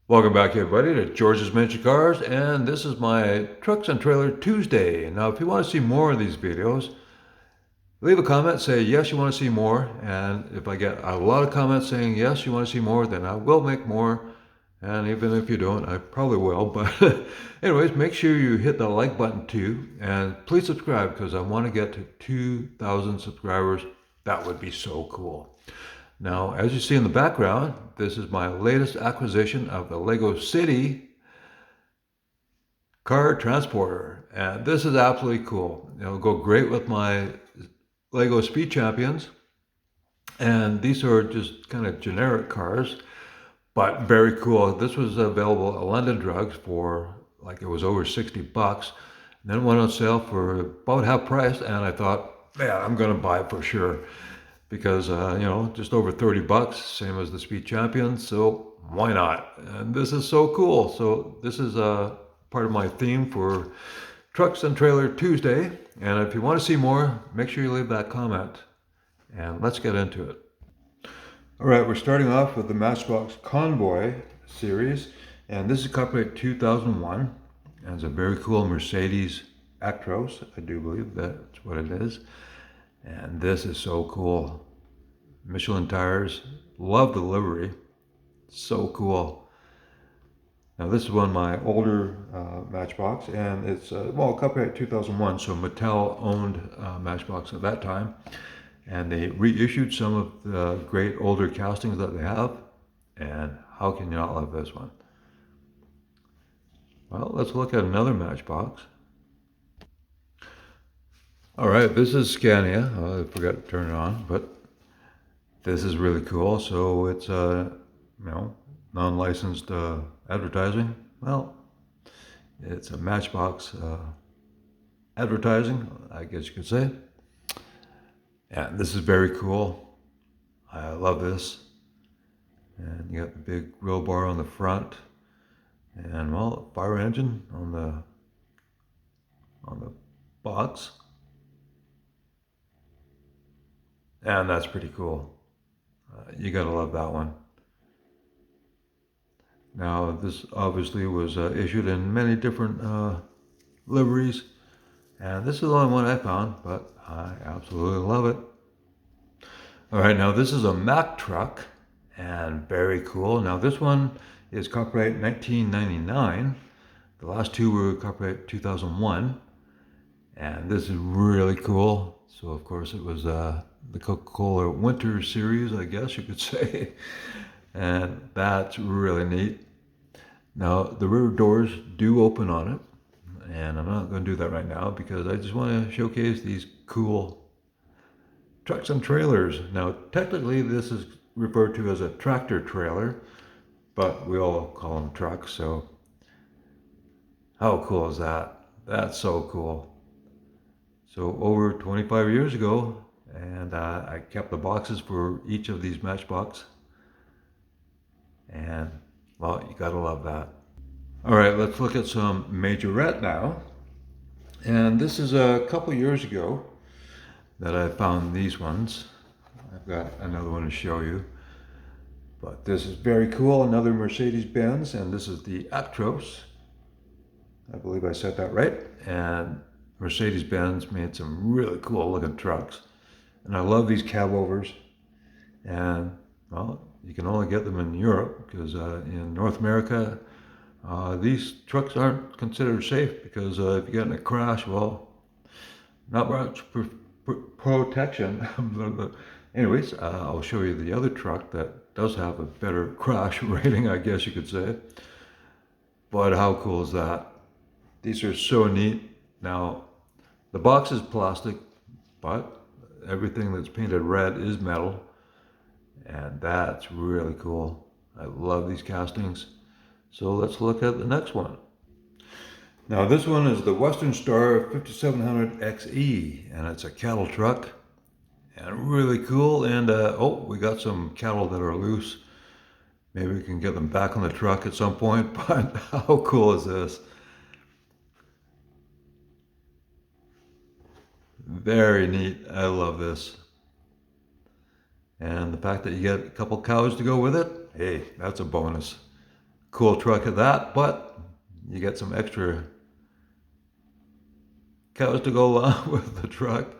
Welcome back, everybody, to George's Miniature Cars, and this is my Trucks and Trailer Tuesday. Now, if you want to see more of these videos, leave a comment, say yes, you want to see more, and if I get a lot of comments saying yes, you want to see more, then I will make more, and even if you don't, I probably will, but anyways, make sure you hit the like button too, and please subscribe, because I want to get to 2,000 subscribers. That would be so cool. Now, as you see in the background, this is my latest acquisition of the Lego City car transporter. And this is absolutely cool. It'll go great with my Lego Speed Champions. And these are just kind of generic cars, but very cool. This was available at London Drugs for like it was over 60 bucks. And then it went on sale for about half price. And I thought, man, I'm going to buy it for sure because, just over 30 bucks, same as the Speed Champions. So why not? And this is so cool. So this is part of my theme for Trucks and Trailer Tuesday. And if you want to see more, make sure you leave that comment. And let's get into it. All right, we're starting off with the Matchbox Convoy series. And this is copyright 2001. And it's a very cool Mercedes Actros. I do believe that's what it is. And this is so cool. Michelin tires. Love the livery. So cool. Now this is one of my older Matchbox, and it's copyright 2001, so Mattel owned Matchbox at that time, and they reissued some of the great older castings that they have. And how can you not love this one? Well, let's look at another Matchbox. All right, this is Scania. I forgot to turn it on, but this is really cool. So it's non-licensed advertising. Well, it's a Matchbox advertising, I guess you could say. And this is very cool. I love this. And you got the big grill bar on the front, and well, fire engine on the box. And that's pretty cool. You gotta love that one. Now, this obviously was issued in many different liveries, and this is the only one I found, but I absolutely love it. All right, now this is a Mack truck, and very cool. Now this one is copyright 1999. The last two were copyright 2001, and this is really cool. So of course it was the Coca-Cola Winter Series, I guess you could say, and that's really neat. Now, the rear doors do open on it, and I'm not going to do that right now because I just want to showcase these cool trucks and trailers. Now, technically, this is referred to as a tractor trailer, but we all call them trucks, so how cool is that? That's so cool. So, over 25 years ago, and I kept the boxes for each of these Matchbox, and well, you gotta love that. All right, let's look at some Majorette now. And this is a couple years ago that I found these ones. I've got another one to show you. But this is very cool, another Mercedes-Benz, and this is the Actros. I believe I said that right. And Mercedes-Benz made some really cool looking trucks. And I love these cab overs. And well, you can only get them in Europe because in North America, these trucks aren't considered safe because if you get in a crash, well, not much protection. Anyways, I'll show you the other truck that does have a better crash rating, I guess you could say. But how cool is that? These are so neat. Now, the box is plastic, but everything that's painted red is metal. And that's really cool. I love these castings. So let's look at the next one. Now this one is the Western Star 5700 XE, and it's a cattle truck, and really cool. And oh, we got some cattle that are loose. Maybe we can get them back on the truck at some point, but how cool is this? Very neat. I love this. And the fact that you get a couple cows to go with it, hey, that's a bonus. Cool truck at that, but you get some extra cows to go along with the truck.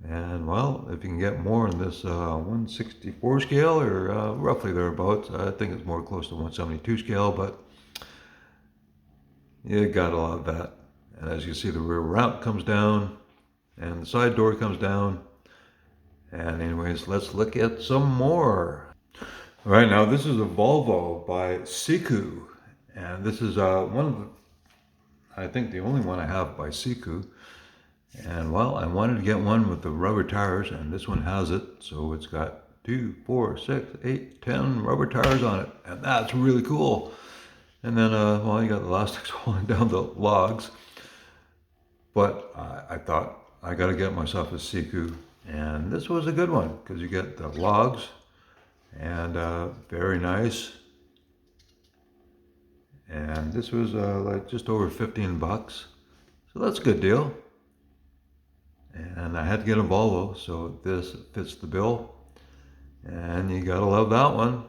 And well, if you can get more in this 164 scale, or roughly thereabouts, I think it's more close to 172 scale, but you gotta love that. And as you see, the rear ramp comes down and the side door comes down. And anyways, let's look at some more. All right, now this is a Volvo by Siku. And this is one of the, I think the only one I have by Siku. And well, I wanted to get one with the rubber tires, and this one has it. So it's got 2, 4, 6, 8, 10 rubber tires on it. And that's really cool. And then, well, you got the elastics holding down the logs. But I thought I got to get myself a Siku. And this was a good one because you get the logs and very nice. And this was like just over 15 bucks. So that's a good deal. And I had to get a Volvo, so this fits the bill. And you gotta love that one.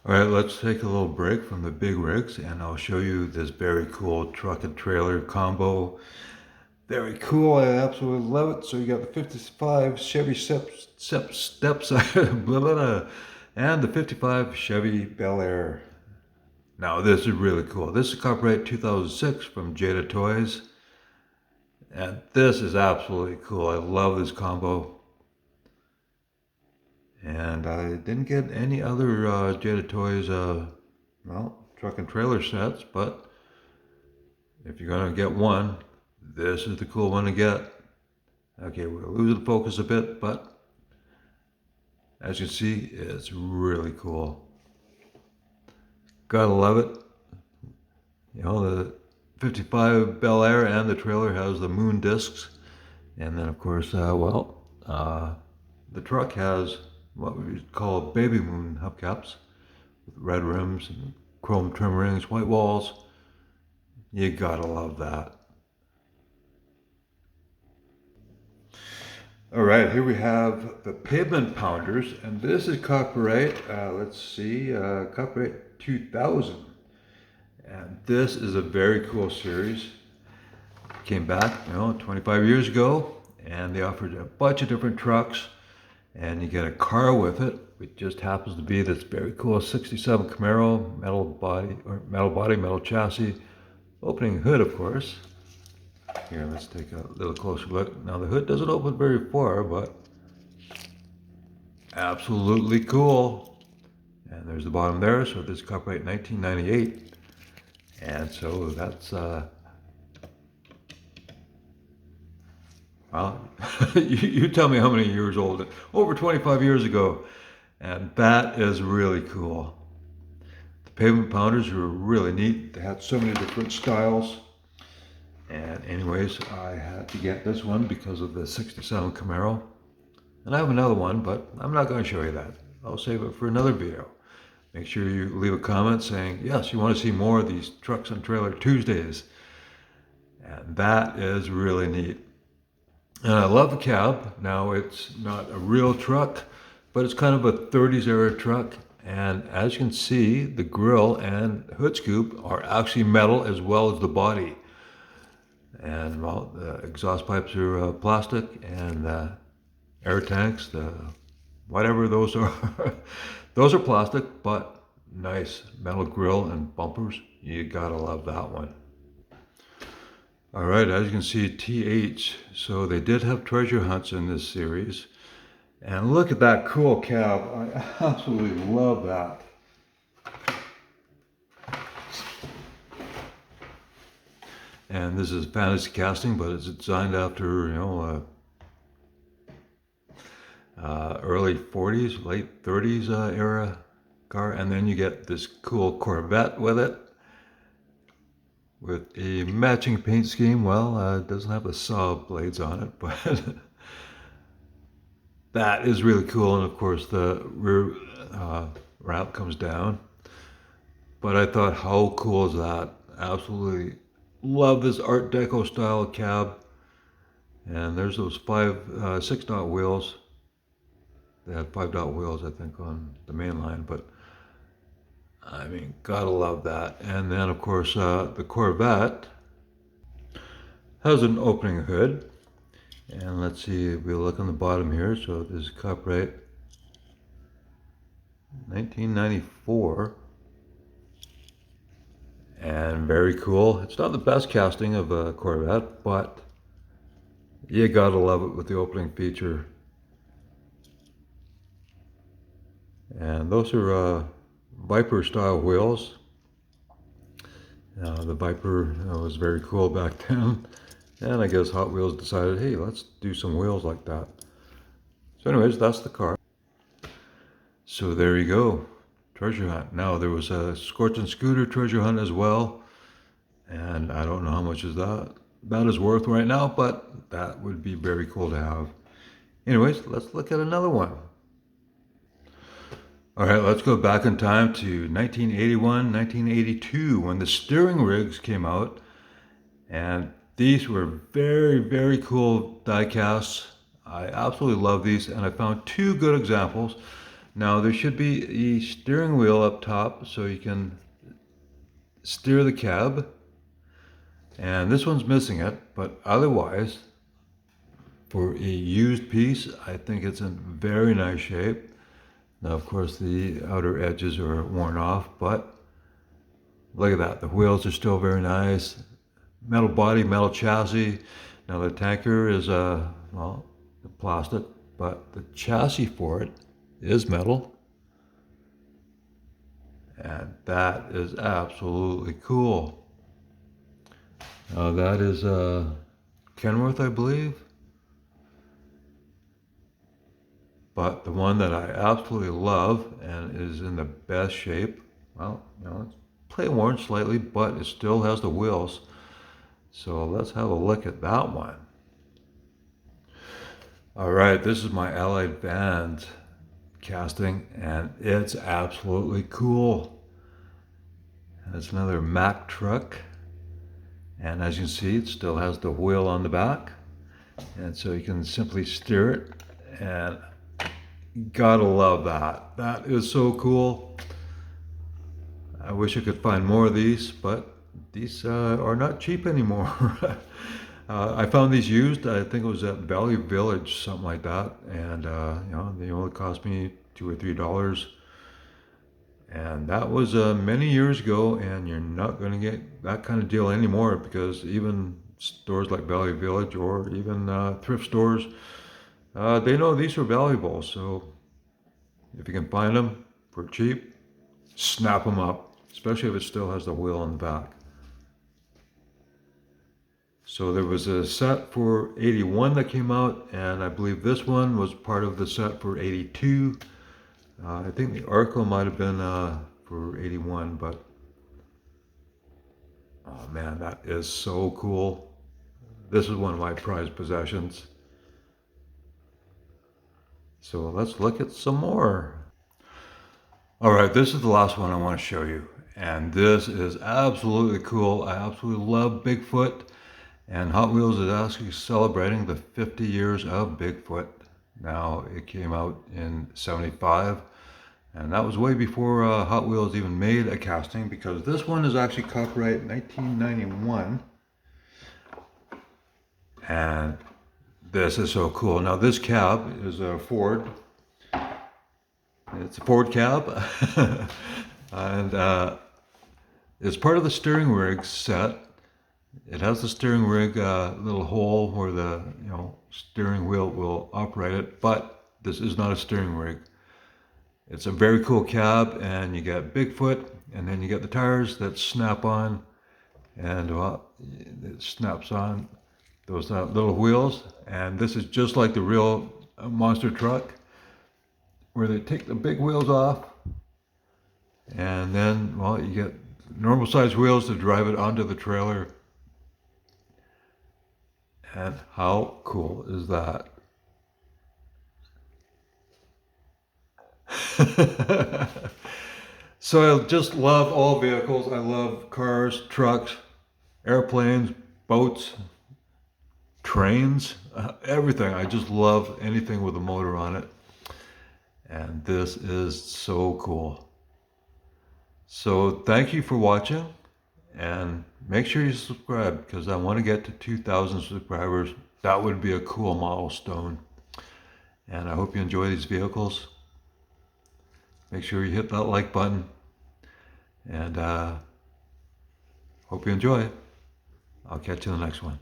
All right, let's take a little break from the big rigs and I'll show you this very cool truck and trailer combo. Very cool, I absolutely love it. So you got the 55 Chevy Stepside and the 55 Chevy Bel Air. Now this is really cool. This is copyright 2006 from Jada Toys. And this is absolutely cool. I love this combo. And I didn't get any other Jada Toys, well, truck and trailer sets, but if you're gonna get one, this is the cool one to get. Okay, we're losing focus a bit, but as you see, it's really cool. Gotta love it. You know, the 55 Bel Air and the trailer has the moon discs. And then of course, the truck has what we call baby moon hubcaps with red rims and chrome trim rings, white walls. You gotta love that. All right, here we have the Pavement Pounders, and this is copyright, let's see, copyright 2000. And this is a very cool series. Came back, 25 years ago, and they offered a bunch of different trucks, and you get a car with it. It just happens to be this very cool 67 Camaro, metal body, metal chassis, opening hood, of course. Here, let's take a little closer look. Now the hood doesn't open very far, but absolutely cool. And there's the bottom there, so this is copyright 1998. And so that's, well, you tell me how many years old, over 25 years ago. And that is really cool. The Pavement Pounders were really neat. They had so many different styles. And anyways, I had to get this one because of the 67 Camaro. And I have another one, but I'm not going to show you that. I'll save it for another video. Make sure you leave a comment saying, yes, you want to see more of these Trucks and Trailer Tuesdays. And that is really neat. And I love the cab. Now it's not a real truck, but it's kind of a 30s era truck. And as you can see, the grille and hood scoop are actually metal as well as the body. And well, the exhaust pipes are plastic, and the air tanks, the whatever those are, those are plastic, but nice metal grille and bumpers. You gotta love that one. All right, as you can see, TH. So they did have treasure hunts in this series. And look at that cool cab. I absolutely love that. And this is fantasy casting, but it's designed after, early 40s, late 30s era car. And then you get this cool Corvette with it, with a matching paint scheme. Well, it doesn't have the saw blades on it, but that is really cool. And of course, the rear ramp comes down. But I thought, how cool is that? Absolutely love this Art Deco style cab. And there's those 6-dot wheels. They had 5-dot wheels, I think, on the main line, but I mean, gotta love that. And then, of course, the Corvette has an opening hood. And let's see, if we look on the bottom here. So this is copyright 1994. And very cool. It's not the best casting of a Corvette, but you gotta love it with the opening feature. And those are Viper style wheels. The Viper was very cool back then. And I guess Hot Wheels decided, hey, let's do some wheels like that. So anyways, that's the car. So there you go, treasure hunt. Now there was a Scorch and Scooter treasure hunt as well. And I don't know how much is that is worth right now, but that would be very cool to have. Anyways, let's look at another one. All right, let's go back in time to 1981, 1982, when the steering rigs came out. And these were very, very cool die casts. I absolutely love these, and I found two good examples. Now, there should be a steering wheel up top so you can steer the cab. And this one's missing it, but otherwise, for a used piece, I think it's in very nice shape. Now, of course, the outer edges are worn off, but look at that. The wheels are still very nice. Metal body, metal chassis. Now, the tanker is, well, plastic, but the chassis for it is metal. And that is absolutely cool. Now, that is Kenworth, I believe. But the one that I absolutely love and is in the best shape, well, it's play worn slightly, but it still has the wheels. So let's have a look at that one. All right, this is my Allied Band casting, and it's absolutely cool. It's another Mack truck, and as you can see, it still has the wheel on the back, and so you can simply steer it, and gotta love that. That is so cool. I wish I could find more of these, but these are not cheap anymore. I found these used. I think it was at Value Village, something like that, and they only cost me $2 or $3, and that was many years ago. And you're not going to get that kind of deal anymore, because even stores like Value Village or even thrift stores, they know these are valuable. So if you can find them for cheap, snap them up, especially if it still has the wheel on the back. So there was a set for 81 that came out, and I believe this one was part of the set for 82. I think the Arco might have been for 81, but oh man, that is so cool. This is one of my prized possessions. So let's look at some more. All right, this is the last one I want to show you, and this is absolutely cool. I absolutely love Bigfoot. And Hot Wheels is actually celebrating the 50 years of Bigfoot. Now, it came out in '75, and that was way before Hot Wheels even made a casting, because this one is actually copyright 1991. And this is so cool. Now, this cab is a Ford. It's a Ford cab. And it's part of the steering rig set. It has the steering rig little hole where the steering wheel will operate it, but this is not a steering rig. It's a very cool cab, and you get Bigfoot, and then you get the tires that snap on, and it snaps on those little wheels. And this is just like the real monster truck, where they take the big wheels off, and then you get normal size wheels to drive it onto the trailer. And how cool is that? So I just love all vehicles. I love cars, trucks, airplanes, boats, trains, everything. I just love anything with a motor on it. And this is so cool. So thank you for watching, and make sure you subscribe because I want to get to 2,000 subscribers. That would be a cool milestone. And I hope you enjoy these vehicles. Make sure you hit that like button, and hope you enjoy it. I'll catch you in the next one.